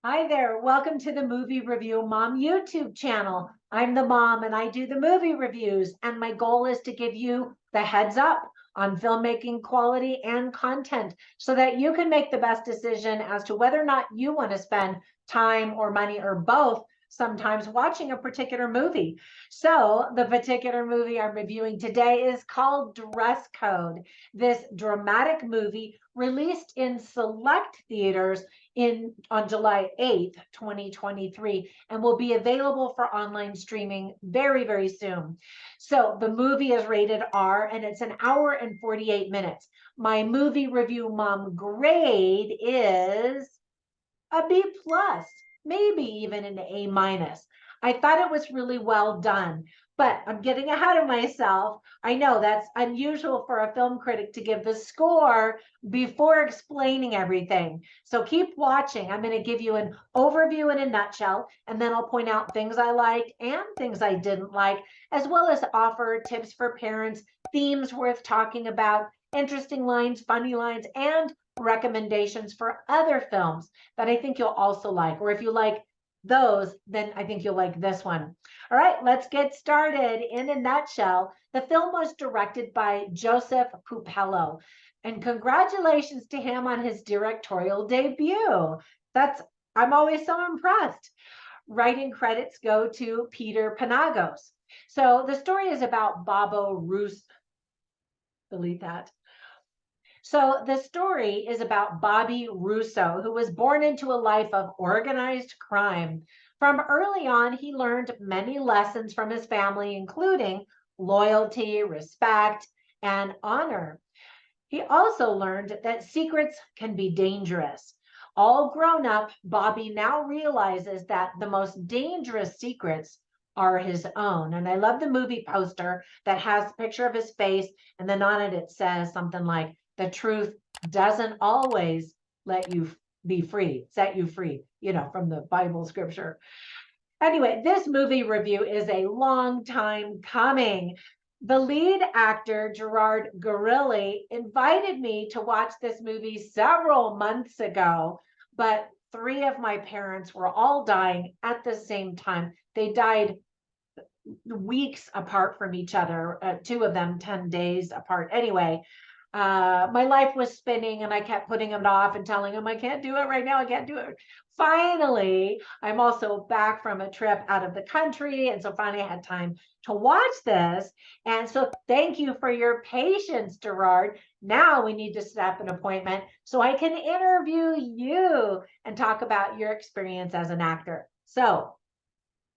Hi there. Welcome to the Movie Review Mom YouTube channel. I'm the mom and I do the movie reviews, and my goal is to give you the heads up on filmmaking quality and content so that you can make the best decision as to whether or not you want to spend time or money or both sometimes watching a particular movie. So, the particular movie I'm reviewing today is called Dress Code. This dramatic movie released in select theaters on July 8th, 2023, and will be available for online streaming very, very soon. So the movie is rated R and it's an hour and 48 minutes. My movie review mom grade is a B plus, maybe even an A minus. I thought it was really well done, but I'm getting ahead of myself. I know that's unusual for a film critic to give the score before explaining everything. So keep watching. I'm going to give you an overview in a nutshell, and then I'll point out things I liked and things I didn't like, as well as offer tips for parents, themes worth talking about, interesting lines, funny lines, and recommendations for other films that I think you'll also like. Or if you like those, then I think you'll like this one. All right, let's get started. In a nutshell, the film was directed by Joseph Pupello, and congratulations to him on his directorial debut. I'm always so impressed. Writing credits go to Peter Panagos. So the story is about Babo Russo. Delete that. So the story is about Bobby Russo, who was born into a life of organized crime. From early on, he learned many lessons from his family, including loyalty, respect, and honor. He also learned that secrets can be dangerous. All grown up, Bobby now realizes that the most dangerous secrets are his own. And I love the movie poster that has a picture of his face, and then on it says something like, the truth doesn't always let you be free, set you free, from the Bible scripture. Anyway, this movie review is a long time coming. The lead actor, Gerard Gorilli, invited me to watch this movie several months ago, but three of my parents were all dying at the same time. They died weeks apart from each other, two of them 10 days apart. Anyway, my life was spinning and I kept putting it off and telling him I can't do it right now. I can't do it. Finally, I'm also back from a trip out of the country. And so finally I had time to watch this. And so thank you for your patience, Gerard. Now we need to set up an appointment so I can interview you and talk about your experience as an actor. So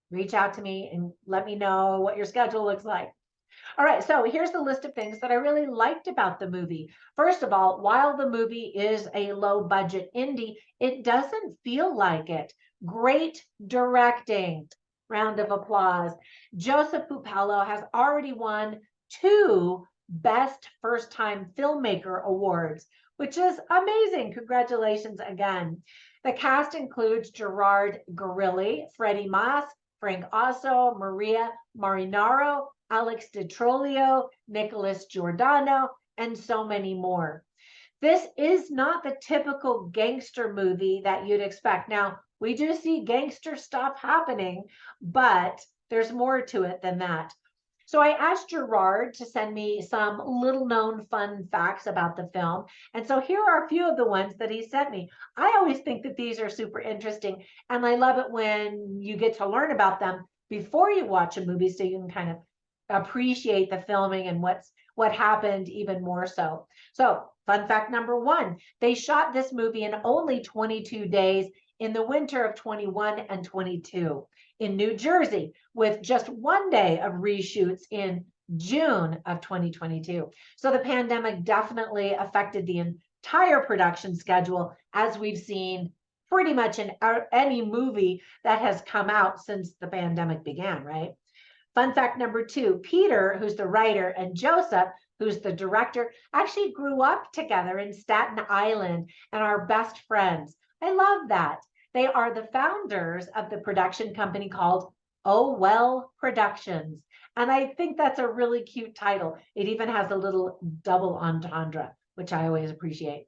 reach out to me and let me know what your schedule looks like. All right, so here's the list of things that I really liked about the movie. First of all, while the movie is a low budget indie, it doesn't feel like it. Great directing. Round of applause. Joseph Pupello has already won 2 Best First Time Filmmaker awards, which is amazing. Congratulations again. The cast includes Gerard Gorilli, Freddie Maas, Frank Osso, Maria Marinaro, Alex DiTrolio, Nicholas Giordano, and so many more. This is not the typical gangster movie that you'd expect. Now, we do see gangster stuff happening, but there's more to it than that. So I asked Gerard to send me some little known fun facts about the film. And so here are a few of the ones that he sent me. I always think that these are super interesting. And I love it when you get to learn about them before you watch a movie so you can kind of appreciate the filming and what happened even more so. So fun fact number 1, they shot this movie in only 22 days in the winter of 21 and 22 in New Jersey, with just 1 day of reshoots in June of 2022. So the pandemic definitely affected the entire production schedule, as we've seen pretty much in any movie that has come out since the pandemic began, right? Fun fact number 2, Peter, who's the writer, and Joseph, who's the director, actually grew up together in Staten Island and are best friends. I love that. They are the founders of the production company called Oh Well Productions. And I think that's a really cute title. It even has a little double entendre, which I always appreciate.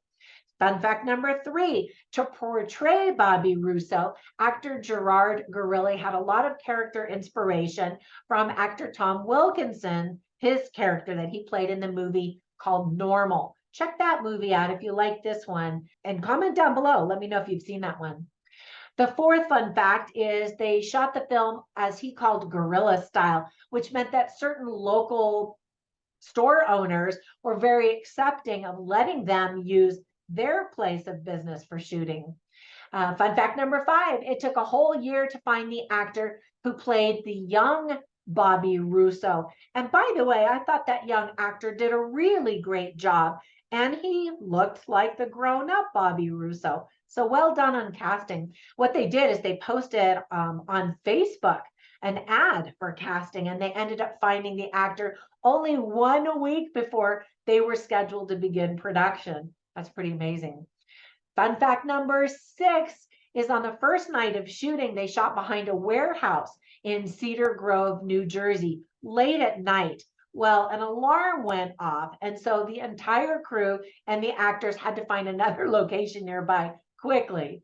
Fun fact number 3, to portray Bobby Russo, actor Gerard Gorilli had a lot of character inspiration from actor Tom Wilkinson, his character that he played in the movie called Normal. Check that movie out if you like this one, and comment down below. Let me know if you've seen that one. The fourth fun fact is they shot the film as he called guerrilla style, which meant that certain local store owners were very accepting of letting them use their place of business for shooting. Fun fact number 5, it took a whole year to find the actor who played the young Bobby Russo. And by the way, I thought that young actor did a really great job, and he looked like the grown-up Bobby Russo. So well done on casting. What they did is they posted on Facebook an ad for casting, and they ended up finding the actor only 1 week before they were scheduled to begin production. That's pretty amazing. Fun fact number 6 is on the first night of shooting, they shot behind a warehouse in Cedar Grove, New Jersey, late at night. Well, an alarm went off, and so the entire crew and the actors had to find another location nearby quickly.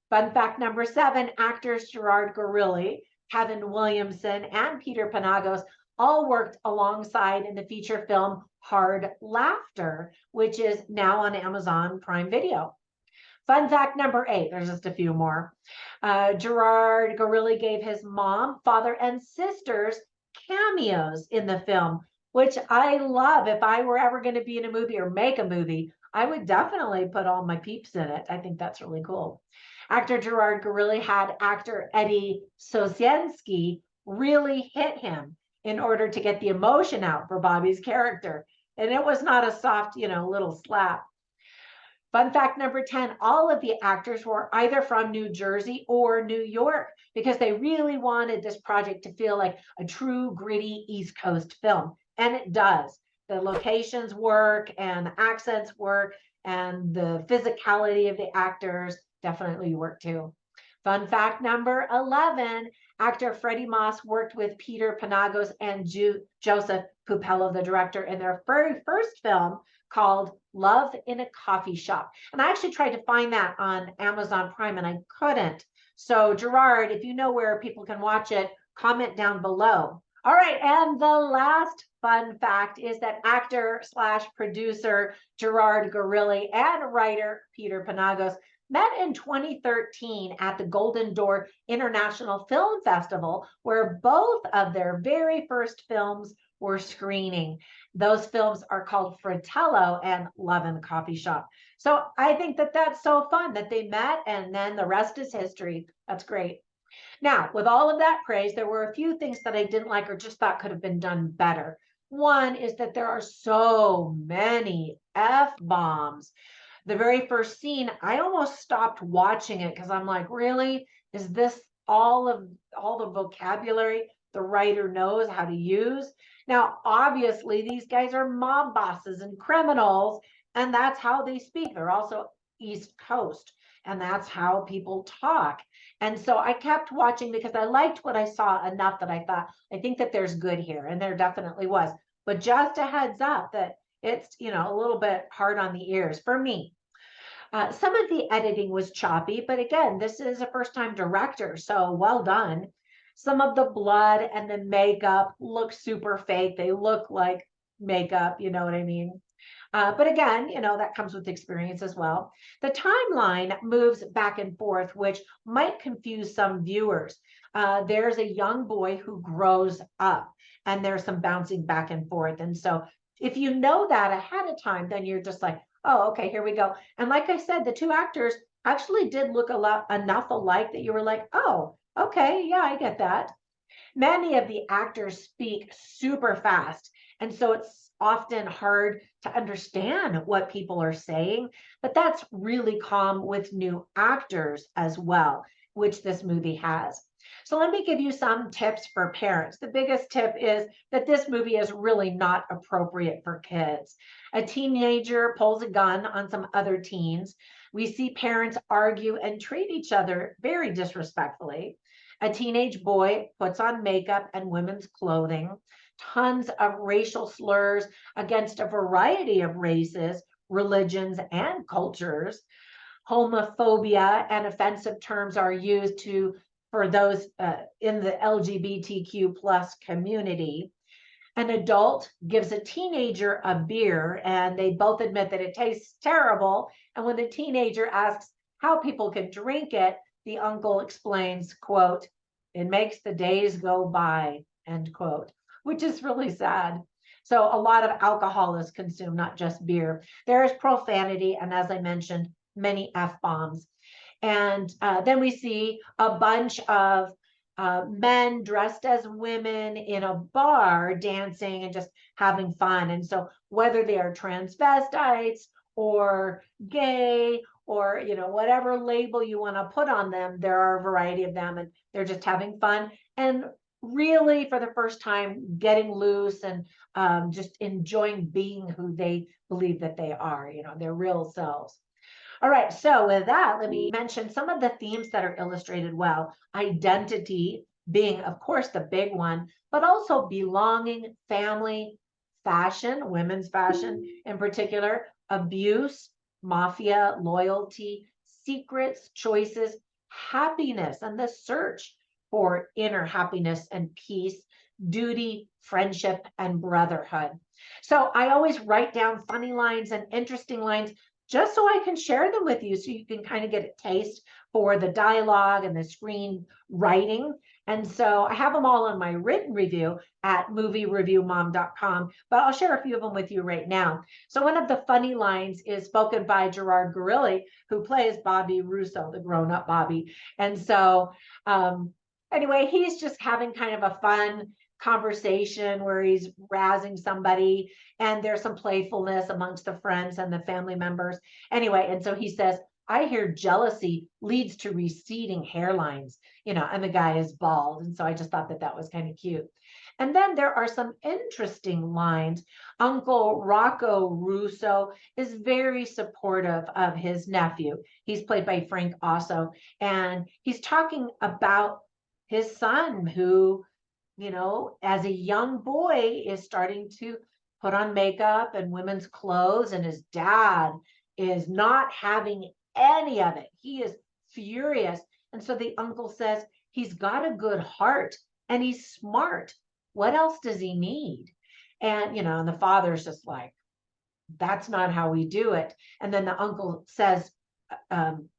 Fun fact number 7, actors Gerard Gorilli, Kevin Williamson, and Peter Panagos all worked alongside in the feature film Hard Laughter, which is now on Amazon Prime Video. Fun fact number 8, there's just a few more. Gerard Gorilli gave his mom, father, and sisters cameos in the film, which I love. If I were ever going to be in a movie or make a movie, I would definitely put all my peeps in it. I think that's really cool. Actor Gerard Gorilli had actor Eddie Sosienski really hit him in order to get the emotion out for Bobby's character. And it was not a soft, little slap. Fun fact number 10, all of the actors were either from New Jersey or New York because they really wanted this project to feel like a true gritty East Coast film. And it does. The locations work and the accents work and the physicality of the actors definitely work too. Fun fact number 11, actor Freddie Moss worked with Peter Panagos and Joseph Pupello, the director, in their very first film called Love in a Coffee Shop. And I actually tried to find that on Amazon Prime and I couldn't. So Gerard, if you know where people can watch it, comment down below. All right, and the last fun fact is that actor / producer Gerard Gorilli and writer Peter Panagos met in 2013 at the Golden Door International Film Festival, where both of their very first films were screening. Those films are called Fratello and Love in the Coffee Shop. So I think that that's so fun that they met and then the rest is history. That's great. Now, with all of that praise, there were a few things that I didn't like or just thought could have been done better. One is that there are so many F-bombs. The very first scene, I almost stopped watching it because I'm like, really? Is this all the vocabulary the writer knows how to use? Now, obviously, these guys are mob bosses and criminals, and that's how they speak. They're also East Coast, and that's how people talk. And so I kept watching because I liked what I saw enough that I thought, I think that there's good here, and there definitely was. But just a heads up that it's, a little bit hard on the ears for me. Some of the editing was choppy, but again, this is a first-time director, so well done. Some of the blood and the makeup look super fake. They look like makeup, you know what I mean? But again, that comes with experience as well. The timeline moves back and forth, which might confuse some viewers. There's a young boy who grows up, and there's some bouncing back and forth. And so if you know that ahead of time, then you're just like, oh, okay, here we go. And like I said, the two actors actually did look enough alike that you were like, oh, okay, yeah, I get that. Many of the actors speak super fast, and so it's often hard to understand what people are saying, but that's really common with new actors as well, which this movie has. So let me give you some tips for parents. The biggest tip is that this movie is really not appropriate for kids. A teenager pulls a gun on some other teens. We see parents argue and treat each other very disrespectfully. A teenage boy puts on makeup and women's clothing. Tons of racial slurs against a variety of races religions and cultures. Homophobia and offensive terms are used for those in the LGBTQ plus community. An adult gives a teenager a beer and they both admit that it tastes terrible. And when the teenager asks how people can drink it, the uncle explains, quote, "It makes the days go by," end quote, which is really sad. So a lot of alcohol is consumed, not just beer. There is profanity, and as I mentioned, many F-bombs. And then we see a bunch of men dressed as women in a bar dancing and just having fun. And so whether they are transvestites or gay or whatever label you want to put on them, there are a variety of them, and they're just having fun and really for the first time getting loose and just enjoying being who they believe that they are, their real selves. All right, so with that, let me mention some of the themes that are illustrated well. Identity being, of course, the big one, but also belonging, family, fashion, women's fashion in particular, abuse, mafia, loyalty, secrets, choices, happiness, and the search for inner happiness and peace, duty, friendship, and brotherhood. So I always write down funny lines and interesting lines just so I can share them with you so you can kind of get a taste for the dialogue and the screen writing. And so I have them all in my written review at moviereviewmom.com, but I'll share a few of them with you right now. So one of the funny lines is spoken by Gerard Gorilli, who plays Bobby Russo, the grown-up Bobby. And so anyway, he's just having kind of a fun conversation where he's razzing somebody and there's some playfulness amongst the friends and the family members. Anyway, and so he says, "I hear jealousy leads to receding hairlines," and the guy is bald. And so I just thought that that was kind of cute. And then there are some interesting lines. Uncle Rocco Russo is very supportive of his nephew. He's played by Frank Osso, and he's talking about his son who, as a young boy is starting to put on makeup and women's clothes, and his dad is not having any of it. He is furious. And so the uncle says, he's got a good heart and he's smart. What else does he need? And, and the father's just like, that's not how we do it. And then the uncle says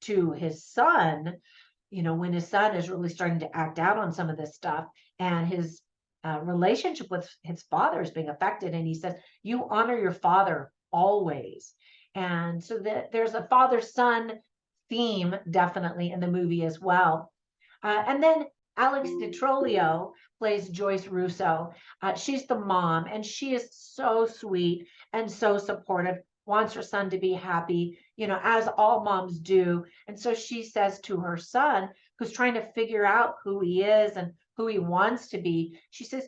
to his son, when his son is really starting to act out on some of this stuff and his relationship with his father is being affected. And he says, "You honor your father always." And so there's a father-son theme definitely in the movie as well. And then Alex DiTrolio plays Joyce Russo. She's the mom, and she is so sweet and so supportive, wants her son to be happy, as all moms do. And so she says to her son, who's trying to figure out who he is and who he wants to be, she says,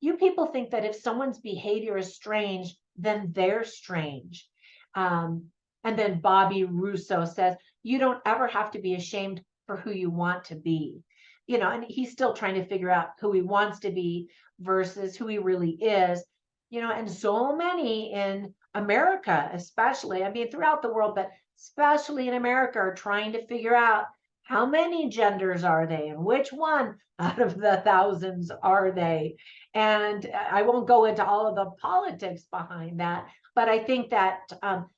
"You people think that if someone's behavior is strange, then they're strange." And then Bobby Russo says, "You don't ever have to be ashamed for who you want to be." And he's still trying to figure out who he wants to be versus who he really is. And so many in America, especially, I mean, throughout the world, but especially in America, are trying to figure out how many genders are they and which one out of the thousands are they. And I won't go into all of the politics behind that, but I think that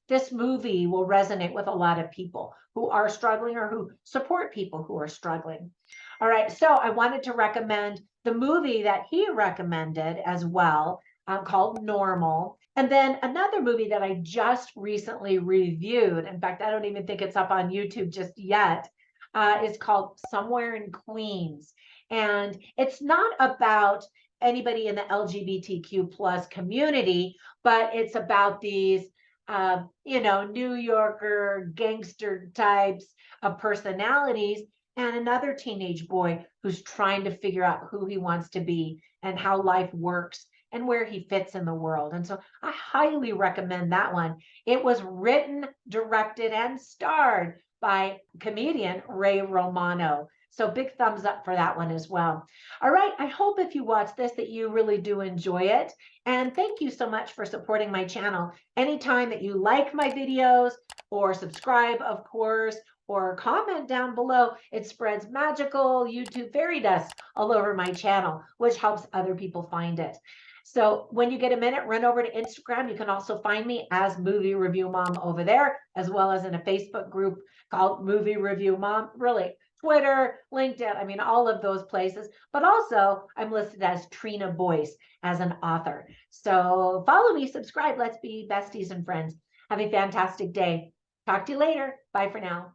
this movie will resonate with a lot of people who are struggling or who support people who are struggling. All right, so I wanted to recommend the movie that he recommended as well, called Normal. And then another movie that I just recently reviewed, in fact, I don't even think it's up on YouTube just yet, is called Somewhere in Queens. And it's not about anybody in the LGBTQ plus community, but it's about these, New Yorker gangster types of personalities and another teenage boy who's trying to figure out who he wants to be and how life works and where he fits in the world. And so I highly recommend that one. It was written, directed, and starred by comedian Ray Romano. So big thumbs up for that one as well. All right, I hope if you watch this that you really do enjoy it. And thank you so much for supporting my channel. Anytime that you like my videos or subscribe, of course, or comment down below, it spreads magical YouTube fairy dust all over my channel, which helps other people find it. So when you get a minute, run over to Instagram. You can also find me as Movie Review Mom over there, as well as in a Facebook group called Movie Review Mom. Really, Twitter, LinkedIn, I mean, all of those places. But also, I'm listed as Trina Boice as an author. So follow me, subscribe. Let's be besties and friends. Have a fantastic day. Talk to you later. Bye for now.